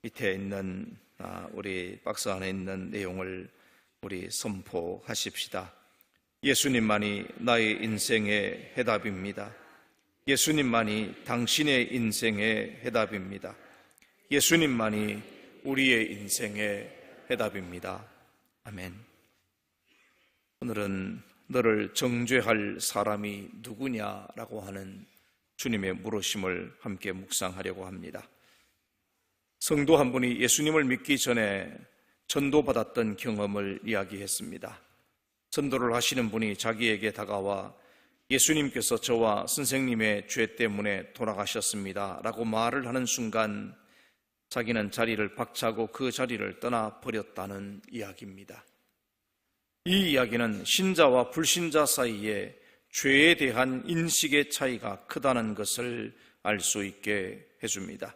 밑에 있는 우리 박스 안에 있는 내용을 우리 선포하십시다. 예수님만이 나의 인생의 해답입니다. 예수님만이 당신의 인생의 해답입니다. 예수님만이 우리의 인생의 해답입니다. 아멘. 오늘은 너를 정죄할 사람이 누구냐라고 하는 주님의 물으심을 함께 묵상하려고 합니다. 성도 한 분이 예수님을 믿기 전에 전도받았던 경험을 이야기했습니다. 전도를 하시는 분이 자기에게 다가와 예수님께서 저와 선생님의 죄 때문에 돌아가셨습니다 라고 말을 하는 순간 자기는 자리를 박차고 그 자리를 떠나버렸다는 이야기입니다. 이 이야기는 신자와 불신자 사이에 죄에 대한 인식의 차이가 크다는 것을 알 수 있게 해줍니다.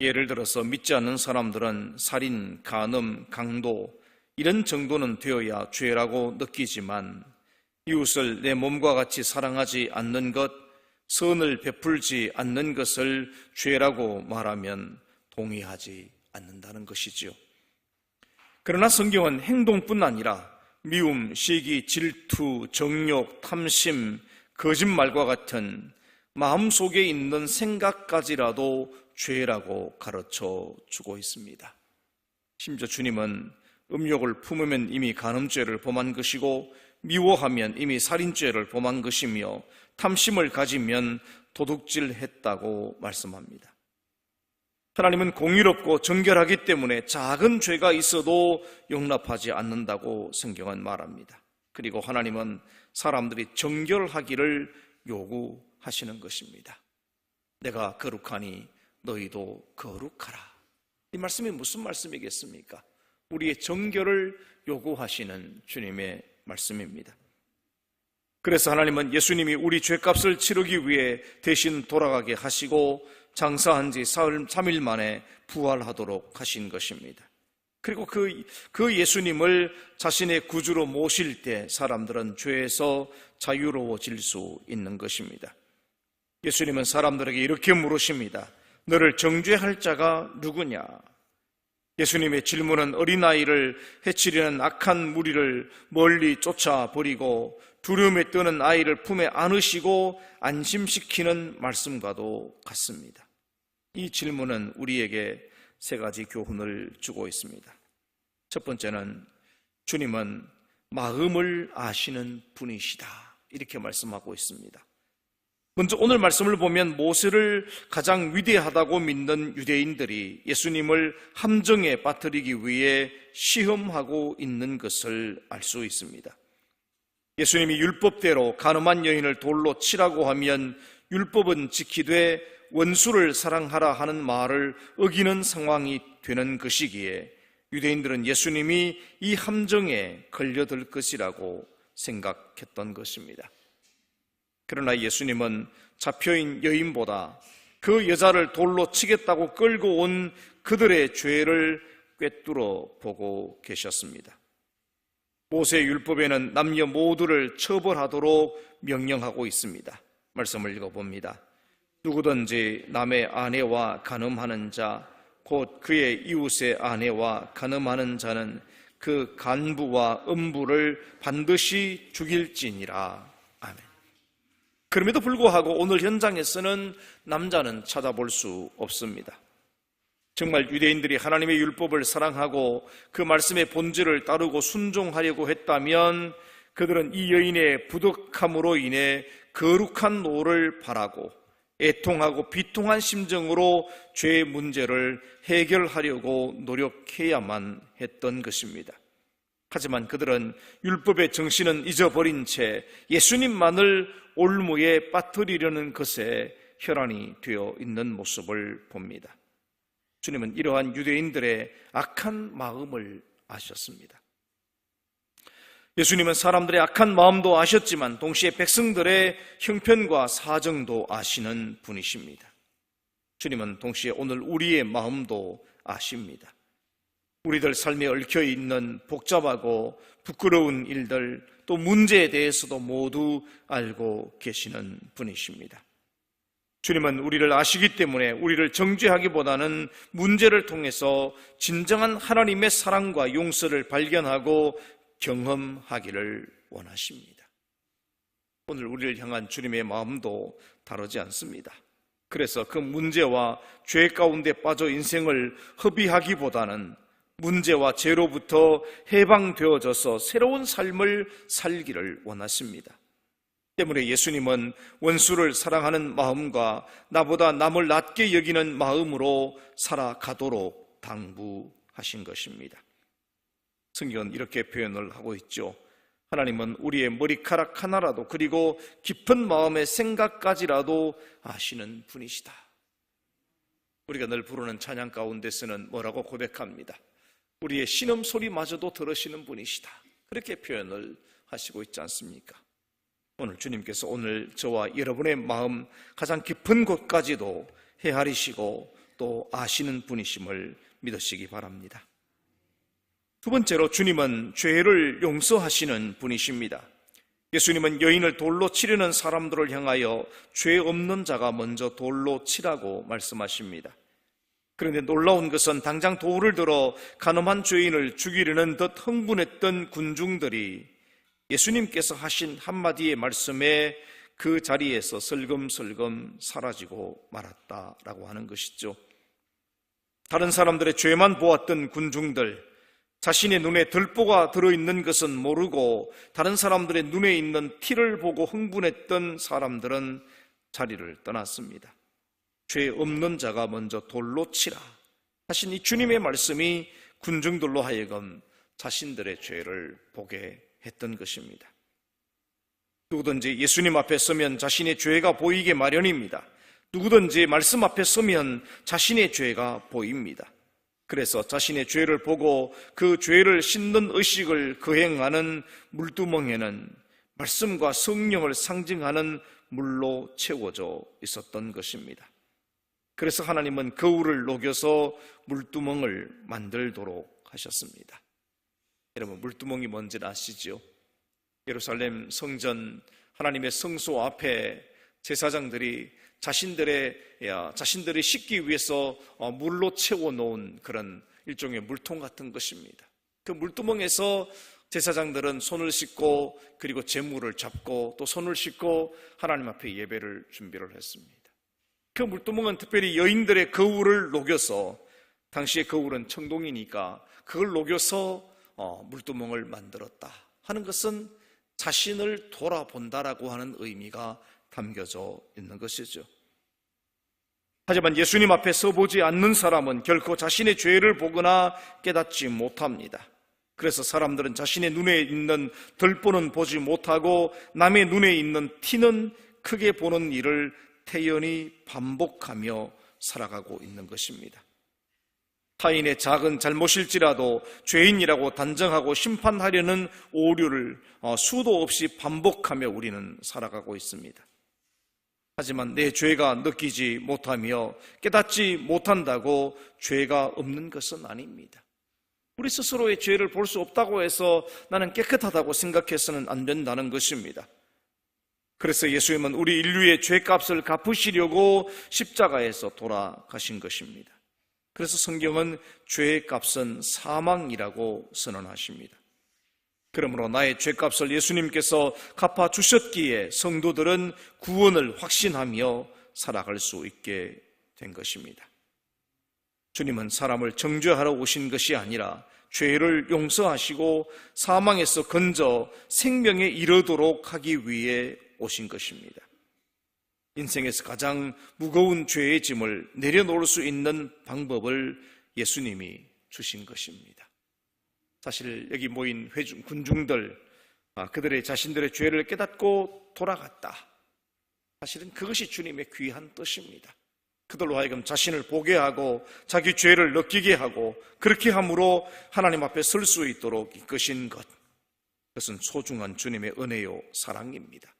예를 들어서 믿지 않는 사람들은 살인, 간음, 강도 이런 정도는 되어야 죄라고 느끼지만 이웃을 내 몸과 같이 사랑하지 않는 것, 선을 베풀지 않는 것을 죄라고 말하면 동의하지 않는다는 것이지요. 그러나 성경은 행동뿐 아니라 미움, 시기, 질투, 정욕, 탐심, 거짓말과 같은 마음속에 있는 생각까지라도 죄라고 가르쳐 주고 있습니다. 심지어 주님은 음욕을 품으면 이미 간음죄를 범한 것이고 미워하면 이미 살인죄를 범한 것이며 탐심을 가지면 도둑질했다고 말씀합니다. 하나님은 공의롭고 정결하기 때문에 작은 죄가 있어도 용납하지 않는다고 성경은 말합니다. 그리고 하나님은 사람들이 정결하기를 요구하시는 것입니다. 내가 거룩하니 너희도 거룩하라. 이 말씀이 무슨 말씀이겠습니까? 우리의 정결을 요구하시는 주님의 말씀입니다. 그래서 하나님은 예수님이 우리 죄값을 치르기 위해 대신 돌아가게 하시고 장사한 지 3일 만에 부활하도록 하신 것입니다. 그리고 그 예수님을 자신의 구주로 모실 때 사람들은 죄에서 자유로워질 수 있는 것입니다. 예수님은 사람들에게 이렇게 물으십니다. 너를 정죄할 자가 누구냐? 예수님의 질문은 어린아이를 해치려는 악한 무리를 멀리 쫓아버리고 두려움에 떠는 아이를 품에 안으시고 안심시키는 말씀과도 같습니다. 이 질문은 우리에게 세 가지 교훈을 주고 있습니다. 첫 번째는 주님은 마음을 아시는 분이시다 이렇게 말씀하고 있습니다. 먼저 오늘 말씀을 보면 모세를 가장 위대하다고 믿는 유대인들이 예수님을 함정에 빠뜨리기 위해 시험하고 있는 것을 알 수 있습니다. 예수님이 율법대로 간음한 여인을 돌로 치라고 하면 율법은 지키되 원수를 사랑하라 하는 말을 어기는 상황이 되는 것이기에 유대인들은 예수님이 이 함정에 걸려들 것이라고 생각했던 것입니다. 그러나 예수님은 잡혀인 여인보다 그 여자를 돌로 치겠다고 끌고 온 그들의 죄를 꿰뚫어 보고 계셨습니다. 모세 율법에는 남녀 모두를 처벌하도록 명령하고 있습니다. 말씀을 읽어봅니다. 누구든지 남의 아내와 간음하는 자, 곧 그의 이웃의 아내와 간음하는 자는 그 간부와 음부를 반드시 죽일지니라. 아멘. 그럼에도 불구하고 오늘 현장에서는 남자는 찾아볼 수 없습니다. 정말 유대인들이 하나님의 율법을 사랑하고 그 말씀의 본질을 따르고 순종하려고 했다면 그들은 이 여인의 부덕함으로 인해 거룩한 노를 바라고 애통하고 비통한 심정으로 죄의 문제를 해결하려고 노력해야만 했던 것입니다. 하지만 그들은 율법의 정신은 잊어버린 채 예수님만을 올무에 빠뜨리려는 것에 혈안이 되어 있는 모습을 봅니다. 주님은 이러한 유대인들의 악한 마음을 아셨습니다. 예수님은 사람들의 악한 마음도 아셨지만 동시에 백성들의 형편과 사정도 아시는 분이십니다. 주님은 동시에 오늘 우리의 마음도 아십니다. 우리들 삶에 얽혀있는 복잡하고 부끄러운 일들 또 문제에 대해서도 모두 알고 계시는 분이십니다. 주님은 우리를 아시기 때문에 우리를 정죄하기보다는 문제를 통해서 진정한 하나님의 사랑과 용서를 발견하고 경험하기를 원하십니다. 오늘 우리를 향한 주님의 마음도 다르지 않습니다. 그래서 그 문제와 죄 가운데 빠져 인생을 허비하기보다는 문제와 죄로부터 해방되어져서 새로운 삶을 살기를 원하십니다. 때문에 예수님은 원수를 사랑하는 마음과 나보다 남을 낮게 여기는 마음으로 살아가도록 당부하신 것입니다. 성경은 이렇게 표현을 하고 있죠. 하나님은 우리의 머리카락 하나라도 그리고 깊은 마음의 생각까지라도 아시는 분이시다. 우리가 늘 부르는 찬양 가운데서는 뭐라고 고백합니다. 우리의 신음소리마저도 들으시는 분이시다. 그렇게 표현을 하시고 있지 않습니까? 오늘 주님께서 오늘 저와 여러분의 마음 가장 깊은 곳까지도 헤아리시고 또 아시는 분이심을 믿으시기 바랍니다. 두 번째로 주님은 죄를 용서하시는 분이십니다. 예수님은 여인을 돌로 치려는 사람들을 향하여 죄 없는 자가 먼저 돌로 치라고 말씀하십니다. 그런데 놀라운 것은 당장 돌을 들어 간음한 죄인을 죽이려는 듯 흥분했던 군중들이 예수님께서 하신 한마디의 말씀에 그 자리에서 슬금슬금 사라지고 말았다라고 하는 것이죠. 다른 사람들의 죄만 보았던 군중들, 자신의 눈에 들보가 들어있는 것은 모르고 다른 사람들의 눈에 있는 티를 보고 흥분했던 사람들은 자리를 떠났습니다. 죄 없는 자가 먼저 돌로 치라 하신 이 주님의 말씀이 군중들로 하여금 자신들의 죄를 보게 했던 것입니다. 누구든지 예수님 앞에 서면 자신의 죄가 보이게 마련입니다. 누구든지 말씀 앞에 서면 자신의 죄가 보입니다. 그래서 자신의 죄를 보고 그 죄를 씻는 의식을 거행하는 물두멍에는 말씀과 성령을 상징하는 물로 채워져 있었던 것입니다. 그래서 하나님은 거울을 녹여서 물두멍을 만들도록 하셨습니다. 여러분, 물두멍이 뭔지 아시죠? 예루살렘 성전 하나님의 성소 앞에 제사장들이 자신들이 씻기 위해서 물로 채워놓은 그런 일종의 물통 같은 것입니다. 그 물두멍에서 제사장들은 손을 씻고 그리고 제물을 잡고 또 손을 씻고 하나님 앞에 예배를 준비를 했습니다. 그 물두멍은 특별히 여인들의 거울을 녹여서, 당시의 거울은 청동이니까 그걸 녹여서 물두멍을 만들었다 하는 것은 자신을 돌아본다라고 하는 의미가 담겨져 있는 것이죠. 하지만 예수님 앞에 서보지 않는 사람은 결코 자신의 죄를 보거나 깨닫지 못합니다. 그래서 사람들은 자신의 눈에 있는 들보는 보지 못하고 남의 눈에 있는 티는 크게 보는 일을 태연히 반복하며 살아가고 있는 것입니다. 타인의 작은 잘못일지라도 죄인이라고 단정하고 심판하려는 오류를 수도 없이 반복하며 우리는 살아가고 있습니다. 하지만 내 죄가 느끼지 못하며 깨닫지 못한다고 죄가 없는 것은 아닙니다. 우리 스스로의 죄를 볼 수 없다고 해서 나는 깨끗하다고 생각해서는 안 된다는 것입니다. 그래서 예수님은 우리 인류의 죄값을 갚으시려고 십자가에서 돌아가신 것입니다. 그래서 성경은 죄의 값은 사망이라고 선언하십니다. 그러므로 나의 죄값을 예수님께서 갚아주셨기에 성도들은 구원을 확신하며 살아갈 수 있게 된 것입니다. 주님은 사람을 정죄하러 오신 것이 아니라 죄를 용서하시고 사망에서 건져 생명에 이르도록 하기 위해 오신 것입니다. 인생에서 가장 무거운 죄의 짐을 내려놓을 수 있는 방법을 예수님이 주신 것입니다. 사실 여기 모인 군중들, 그들의 자신들의 죄를 깨닫고 돌아갔다. 사실은 그것이 주님의 귀한 뜻입니다. 그들로 하여금 자신을 보게 하고 자기 죄를 느끼게 하고 그렇게 함으로 하나님 앞에 설 수 있도록 이끄신 것, 그것은 소중한 주님의 은혜요 사랑입니다.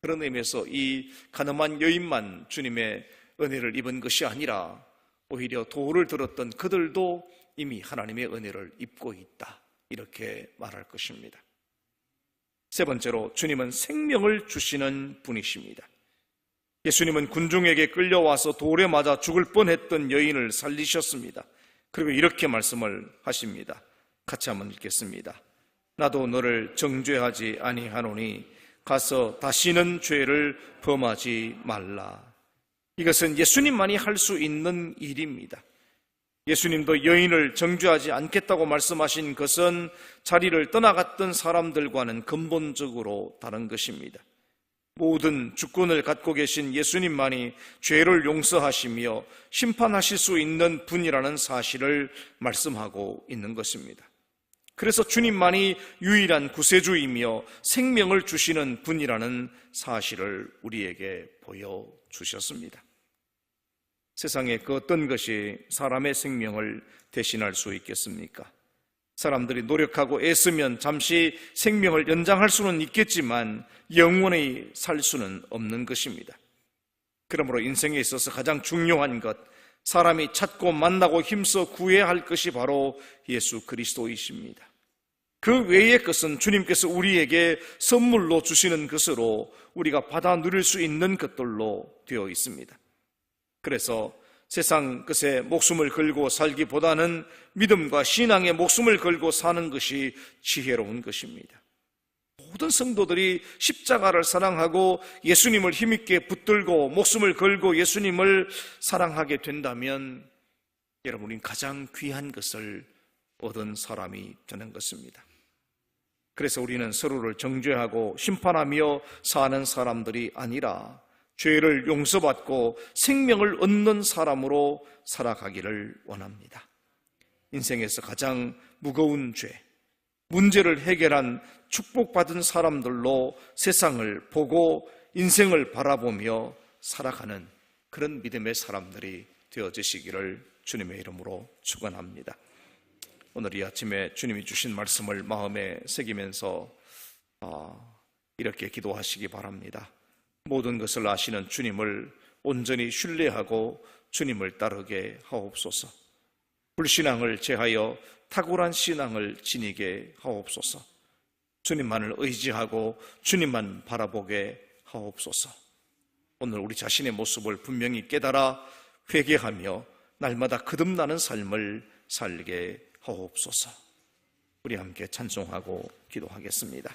그런 의미에서 이 가늠한 여인만 주님의 은혜를 입은 것이 아니라 오히려 도를 들었던 그들도 이미 하나님의 은혜를 입고 있다, 이렇게 말할 것입니다. 세 번째로 주님은 생명을 주시는 분이십니다. 예수님은 군중에게 끌려와서 돌에 맞아 죽을 뻔했던 여인을 살리셨습니다. 그리고 이렇게 말씀을 하십니다. 같이 한번 읽겠습니다. 나도 너를 정죄하지 아니하노니 가서 다시는 죄를 범하지 말라. 이것은 예수님만이 할 수 있는 일입니다. 예수님도 여인을 정죄하지 않겠다고 말씀하신 것은 자리를 떠나갔던 사람들과는 근본적으로 다른 것입니다. 모든 주권을 갖고 계신 예수님만이 죄를 용서하시며 심판하실 수 있는 분이라는 사실을 말씀하고 있는 것입니다. 그래서 주님만이 유일한 구세주이며 생명을 주시는 분이라는 사실을 우리에게 보여주셨습니다. 세상에 그 어떤 것이 사람의 생명을 대신할 수 있겠습니까? 사람들이 노력하고 애쓰면 잠시 생명을 연장할 수는 있겠지만 영원히 살 수는 없는 것입니다. 그러므로 인생에 있어서 가장 중요한 것, 사람이 찾고 만나고 힘써 구해야 할 것이 바로 예수 그리스도이십니다. 그 외의 것은 주님께서 우리에게 선물로 주시는 것으로 우리가 받아 누릴 수 있는 것들로 되어 있습니다. 그래서 세상 것에 목숨을 걸고 살기보다는 믿음과 신앙에 목숨을 걸고 사는 것이 지혜로운 것입니다. 모든 성도들이 십자가를 사랑하고 예수님을 힘있게 붙들고 목숨을 걸고 예수님을 사랑하게 된다면 여러분, 우린 가장 귀한 것을 얻은 사람이 되는 것입니다. 그래서 우리는 서로를 정죄하고 심판하며 사는 사람들이 아니라 죄를 용서받고 생명을 얻는 사람으로 살아가기를 원합니다. 인생에서 가장 무거운 죄, 문제를 해결한 축복받은 사람들로 세상을 보고 인생을 바라보며 살아가는 그런 믿음의 사람들이 되어지시기를 주님의 이름으로 축원합니다. 오늘 이 아침에 주님이 주신 말씀을 마음에 새기면서 이렇게 기도하시기 바랍니다. 모든 것을 아시는 주님을 온전히 신뢰하고 주님을 따르게 하옵소서. 불신앙을 제하여 탁월한 신앙을 지니게 하옵소서. 주님만을 의지하고 주님만 바라보게 하옵소서. 오늘 우리 자신의 모습을 분명히 깨달아 회개하며 날마다 거듭나는 삶을 살게 하옵소서. 우리 함께 찬송하고 기도하겠습니다.